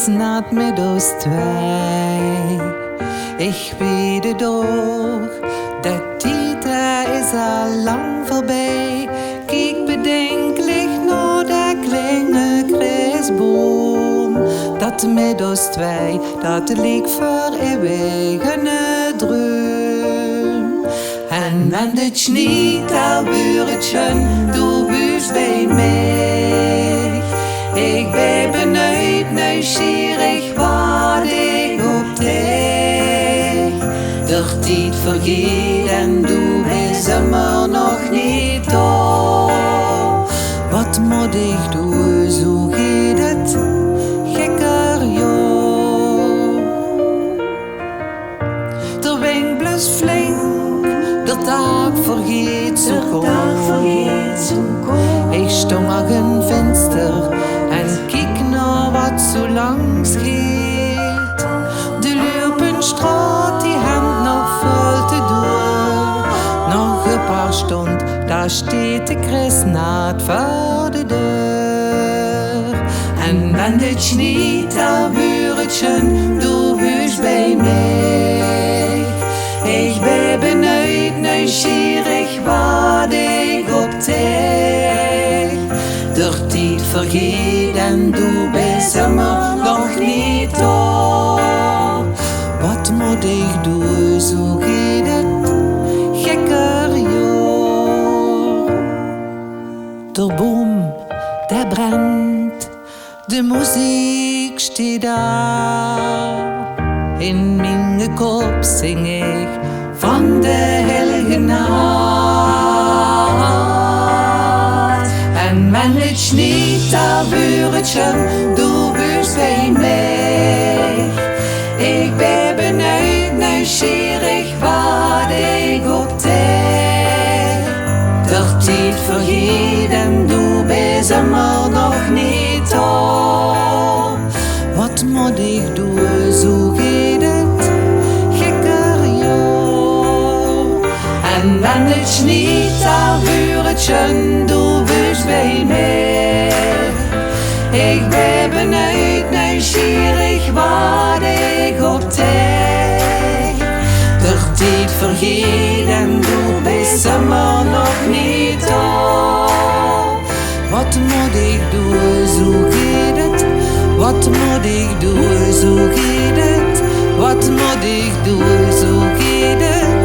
Kristnacht met ons twee. Ik weet het ook, de tijd is al lang voorbij. Kijk bedenkelijk naar de kleine kerstboom. Dat met ons twee, dat leek voor eeuwig een droom. En wenn het sneeuwt, dan buurtje, du bist bij mij. Ik ben benieuwd, nieuwsgierig wat ik op dich. De tijd vergeet en du bent immer nog niet daar. Wat moet ik doen, zo geht het gekker jaar. De wind blust flink, de dag vergeet zo gauw. Ik stond aan een venster en kijk naar wat zo langs gaat. De Leupenstraat, die hand nog vol te doen. Nog een paar stunden, daar steht de Kristnacht voor de deur. En wenn het sneeuwt, dan buurtje, du bist bij mij. Ik ben benieuwd, nieuwsgierig wat ik op dich. De tijd vergeet en du bent immer nog niet daar. Wat moet ik doen, zo geht het gekker jaar. De boom, der brennt, de muziek steht daar. In mijn kop zing ik van de heilige nacht. En wenn het sneeuwt, dan buurtje, du bist bij mij. Ik ben benieuwd, nieuwsgierig wat ik op dich. De tijd vergeet en du bent immer nog niet daar. Wat moet ik doen, zo geht het gekker jaar. En wenn het sneeuwt, dan buurtje, du bist bij mij. Ik ben benieuwd, nieuwsgierig wat ik op dich. De tijd vergeet en du bent immer nog niet daar. Wat moet ik doen, zo geht het. Wat moet ik doen, zo geht het. Wat moet ik doen, zo geht het.